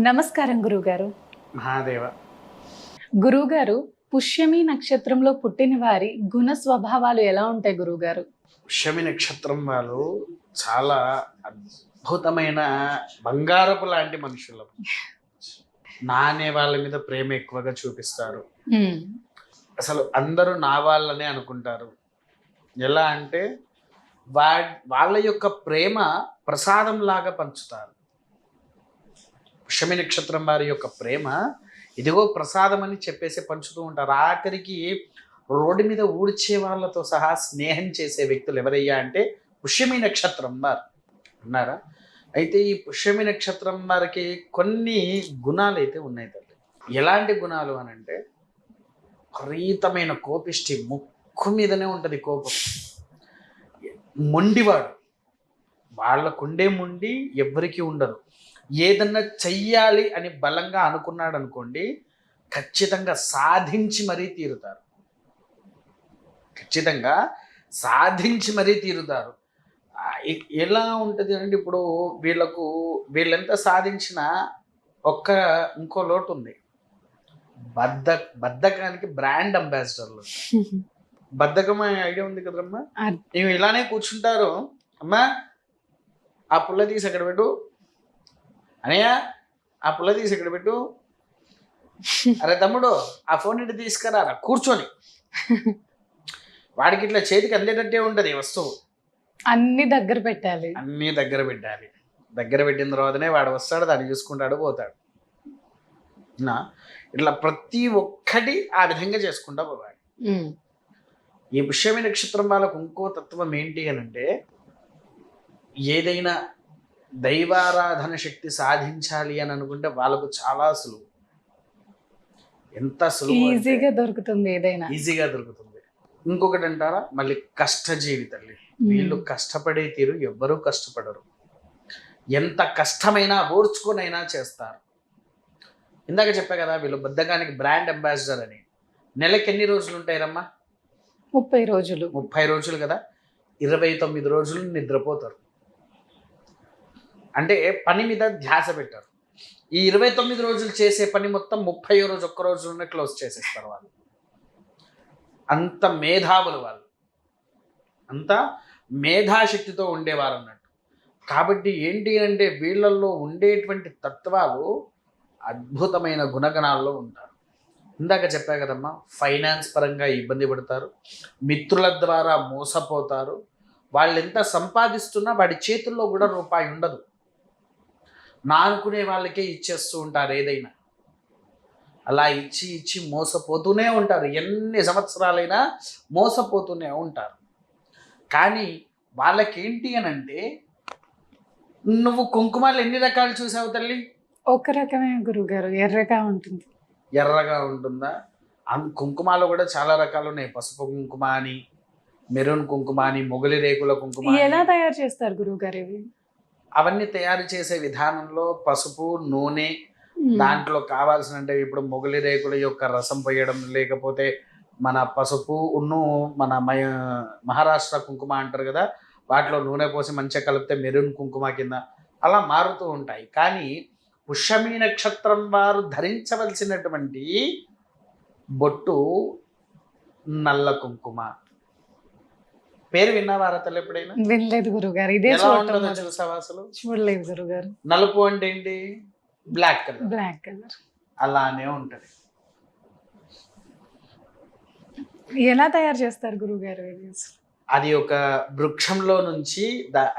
నమస్కారం గురుగారు. మహాదేవ. గురుగారు, పుష్యమి నక్షత్రంలో పుట్టిన వారి గుణ స్వభావాలు ఎలా ఉంటాయి గురుగారు? పుష్యమి నక్షత్రం వాళ్ళు చాలా అద్భుతమైన బంగారపు లాంటి మనుషులు. నానే వాళ్ళ మీద ప్రేమ ఎక్కువగా చూపిస్తారు. అసలు అందరూ నా వాళ్ళనే అనుకుంటారు. ఎలా అంటే వాళ్ళ యొక్క ప్రేమ ప్రసాదం లాగా పంచుతారు. పుష్యమి నక్షత్రం వారి యొక్క ప్రేమ ఇదిగో ప్రసాదం అని చెప్పేసి పంచుతూ ఉంటారు. ఆఖరికి రోడ్డు మీద ఊడ్చే వాళ్ళతో సహా స్నేహం చేసే వ్యక్తులు ఎవరయ్యా అంటే పుష్యమి నక్షత్రం వారు అన్నారా. అయితే ఈ పుష్యమి నక్షత్రం వారికి కొన్ని గుణాలు అయితే ఉన్నాయి తల్లి. ఎలాంటి గుణాలు అని అంటే విపరీతమైన కోపిష్టి, ముక్కు మీదనే ఉంటుంది కోపం. మొండివాడు, వాళ్ళకుండే మొండి ఎవ్వరికీ ఉండదు. ఏదన్నా చెయ్యాలి అని బలంగా అనుకున్నాడు అనుకోండి, ఖచ్చితంగా సాధించి మరీ తీరుతారు. ఖచ్చితంగా సాధించి మరీ తీరుతారు. ఎలా ఉంటుంది అంటే ఇప్పుడు వీళ్ళెంత సాధించినా ఇంకో లోటు ఉంది. బద్ధకానికి బ్రాండ్ అంబాసిడర్లు. బద్ధకం ఐడియా ఉంది కదమ్మా. మేము ఇలానే కూర్చుంటారు. అమ్మా ఆ పుల్ల తీసి అక్కడ పెట్టు, అనయ్య ఆ పుల్ల తీసి ఇక్కడ పెట్టు, అరే తమ్ముడు ఆ ఫోన్ ఇంటి తీసుకురా, కూర్చొని వాడికి ఇట్లా చేతికి అందేటట్టే ఉంటుంది వస్తువు. అన్ని దగ్గర పెట్టాలి. దగ్గర పెట్టిన తర్వాతనే వాడు వస్తాడు, దాన్ని చూసుకుంటాడు, పోతాడు. ఇట్లా ప్రతి ఒక్కటి ఆ విధంగా చేసుకుంటా పోవాలి. ఈ పుష్యమి నక్షత్రం వాళ్ళకు ఇంకో తత్వం ఏంటి అని అంటే, ఏదైనా దైవారాధన శక్తి సాధించాలి అని అనుకుంటే వాళ్ళకు చాలా సులువు. ఎంత సులువు, ఈజీగా దొరుకుతుంది. ఈజీగా దొరుకుతుంది. ఇంకొకటి అంటారా, మళ్ళీ కష్టజీవి తల్లి. వీళ్ళు కష్టపడే తీరు ఎవ్వరూ కష్టపడరు. ఎంత కష్టమైనా ఓర్చుకొనైనా చేస్తారు. ఇందాక చెప్పా కదా, వీళ్ళు బద్ధకానికి బ్రాండ్ అంబాసిడర్ అని. నెలకి ఎన్ని రోజులు ఉంటాయిరమ్మా? 30 రోజులు. 30 రోజులు కదా. 29 రోజులు నిద్రపోతారు. అంటే పని మీద ధ్యాస పెట్టారు. ఈ 29 రోజులు చేసే పని మొత్తం 30వ రోజు ఒక్క రోజులోనే క్లోజ్ చేసేస్తారు వాళ్ళు. అంత మేధావులు వాళ్ళు, అంత మేధాశక్తితో ఉండేవారు అన్నట్టు. కాబట్టి ఏంటి అంటే వీళ్ళల్లో ఉండేటువంటి తత్వాలు అద్భుతమైన గుణగణాల్లో ఉంటారు. ఇందాక చెప్పా కదమ్మా, ఫైనాన్స్ పరంగా ఇబ్బంది పడతారు, మిత్రుల ద్వారా మోసపోతారు. వాళ్ళు ఎంత సంపాదిస్తున్నా వాడి చేతుల్లో కూడా రూపాయి ఉండదు. నా అనుకునే వాళ్ళకే ఇచ్చేస్తూ ఉంటారు ఏదైనా. అలా ఇచ్చి మోసపోతూనే ఉంటారు. ఎన్ని సంవత్సరాలైనా మోసపోతూనే ఉంటారు. కానీ వాళ్ళకేంటి అని అంటే, నువ్వు కుంకుమాలు ఎన్ని రకాలు చూసావు తల్లి? ఒక రకమే గురుగారు, ఎర్రగా ఉంటుంది. ఎర్రగా ఉంటుందా? కుంకుమాలు కూడా చాలా రకాలు ఉన్నాయి. పసుపు కుంకుమ అని, మెరూన్ కుంకుమ అని, మొగలి రేకుల కుంకుమ. ఎలా తయారు చేస్తారు గురుగారు ఇవి? అవన్నీ తయారు చేసే విధానంలో పసుపు, నూనె, దాంట్లో కావాల్సిన అంటే ఇప్పుడు మొగలి రేకుల యొక్క రసం పోయడం, లేకపోతే మన పసుపు మన మహారాష్ట్ర కుంకుమ అంటారు కదా, వాటిలో నూనె పోసి మంచిగా కలిపితే మెరూన్ కుంకుమ కింద అలా మారుతూ ఉంటాయి. కానీ పుష్యమి నక్షత్రం వారు ధరించవలసినటువంటి బొట్టు నల్ల కుంకుమ. పేరు విన్నావారా తల్లి ఎప్పుడైనా? వినలేదు గురుగారు. ఇదే చూసావా అసలు? చూడలేదు గురుగారు. నలుపు అంటే ఏంటి? Black colour. అలానే ఉంటది. ఎలా తయారు చేస్తారు గురుగారు? అది ఒక వృక్షంలో నుంచి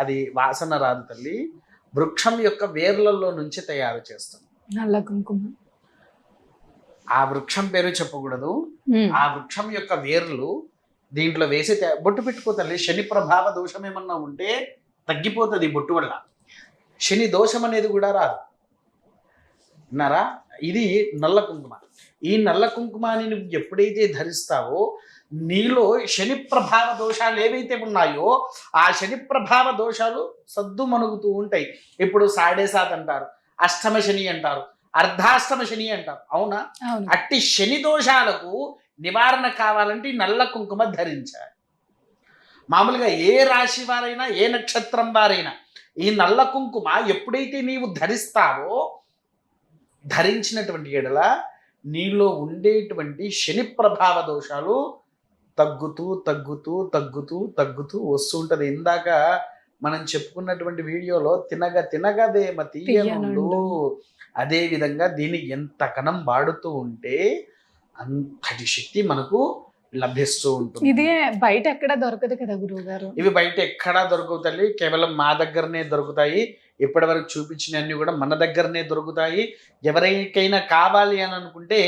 అది వాసన రాదు తల్లి. వృక్షం యొక్క వేర్లలో నుంచి తయారు చేస్తాం నల్ల కుంకుమ. ఆ వృక్షం పేరు చెప్పకూడదు. ఆ వృక్షం యొక్క వేర్లు దీంట్లో వేసి బొట్టు పెట్టుకోతల్లి. శని ప్రభావ దోషం ఏమన్నా ఉంటే తగ్గిపోతుంది బొట్టు వల్ల. శని దోషం అనేది కూడా రాదు. విన్నారా? ఇది నల్ల కుంకుమ. ఈ నల్ల కుంకుమాని నువ్వు ఎప్పుడైతే ధరిస్తావో నీలో శని ప్రభావ దోషాలు ఏవైతే ఉన్నాయో ఆ శని ప్రభావ దోషాలు సద్దు మణుగుతూ ఉంటాయి. ఇప్పుడు 7.5 అంటారు, అష్టమ శని అంటారు, అర్ధాష్టమ శని అంటారు. అవునా? అట్టి శని దోషాలకు నివారణ కావాలంటే నల్ల కుంకుమ ధరించాలి. మామూలుగా ఏ రాశి వారైనా, ఏ నక్షత్రం వారైనా ఈ నల్ల కుంకుమ ఎప్పుడైతే నీవు ధరిస్తావో ధరించినటువంటి ఎడల నీలో ఉండేటువంటి శని ప్రభావ దోషాలు తగ్గుతూ తగ్గుతూ తగ్గుతూ తగ్గుతూ వస్తుంటది. ఇందాక మనం చెప్పుకున్నటువంటి వీడియోలో తినగ తినగదేమ తీయనుండు, అదే విధంగా దీన్ని ఎంత కణం వాడుతూ ఉంటే అంతటి శక్తి మనకు లభిస్తూ ఉంటుంది. ఇది బయట ఎక్కడ దొరకదు కదా గురువు గారు? ఇవి బయట ఎక్కడా దొరకవు తల్లి, కేవలం మా దగ్గరనే దొరుకుతాయి. ఇప్పటి వరకు చూపించినవన్నీ కూడా మన దగ్గరనే దొరుకుతాయి. ఎవరికైనా కావాలి అని అనుకుంటే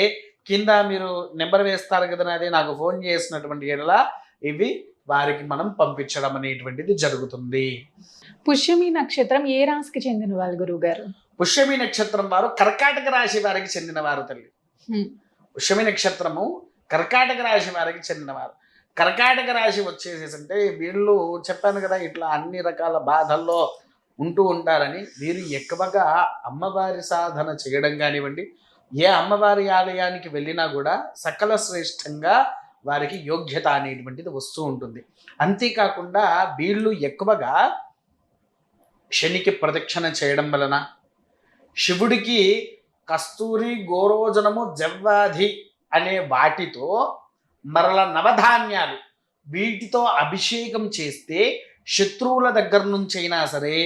కింద మీరు నెంబర్ వేస్తారు కదా, అదే నాకు ఫోన్ చేసినటువంటి ఎడల ఇవి వారికి మనం పంపించడం అనేటువంటిది జరుగుతుంది. పుష్యమి నక్షత్రం ఏ రాశికి చెందిన వాళ్ళు గురువు గారు? పుష్యమి నక్షత్రం వారు కర్కాటక రాశి వారికి చెందిన వారు తల్లి. పుష్యమి నక్షత్రము కర్కాటక రాశి వారికి చెందినవారు. కర్కాటక రాశి వచ్చేసేసంటే వీళ్ళు చెప్పాను కదా ఇట్లా అన్ని రకాల బాధల్లో ఉంటూ ఉంటారని. వీరు ఎక్కువగా అమ్మవారి సాధన చేయడం కానివ్వండి, ఏ అమ్మవారి ఆలయానికి వెళ్ళినా కూడా సకల శ్రేష్టంగా వారికి యోగ్యత అనేటువంటిది వస్తూ ఉంటుంది. అంతేకాకుండా వీళ్ళు ఎక్కువగా శనికి ప్రదక్షిణ చేయడం వలన, శివుడికి కస్తూరి గోరోజనము జవ్వాది అనే వాటితో మరల నవధాన్యాలు వీటితో అభిషేకం చేస్తే శత్రువుల దగ్గర నుంచైనా సరే,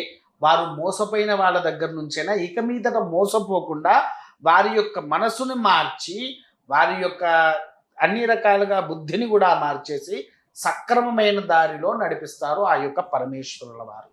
వారు మోసపోయిన వాళ్ళ దగ్గర నుంచైనా ఇక మీదట మోసపోకుండా వారి యొక్క మనసుని మార్చి, వారి యొక్క అన్ని రకాలుగా బుద్ధిని కూడా మార్చేసి సక్రమమైన దారిలో నడిపిస్తారు ఆ యొక్క పరమేశ్వరుల వారు.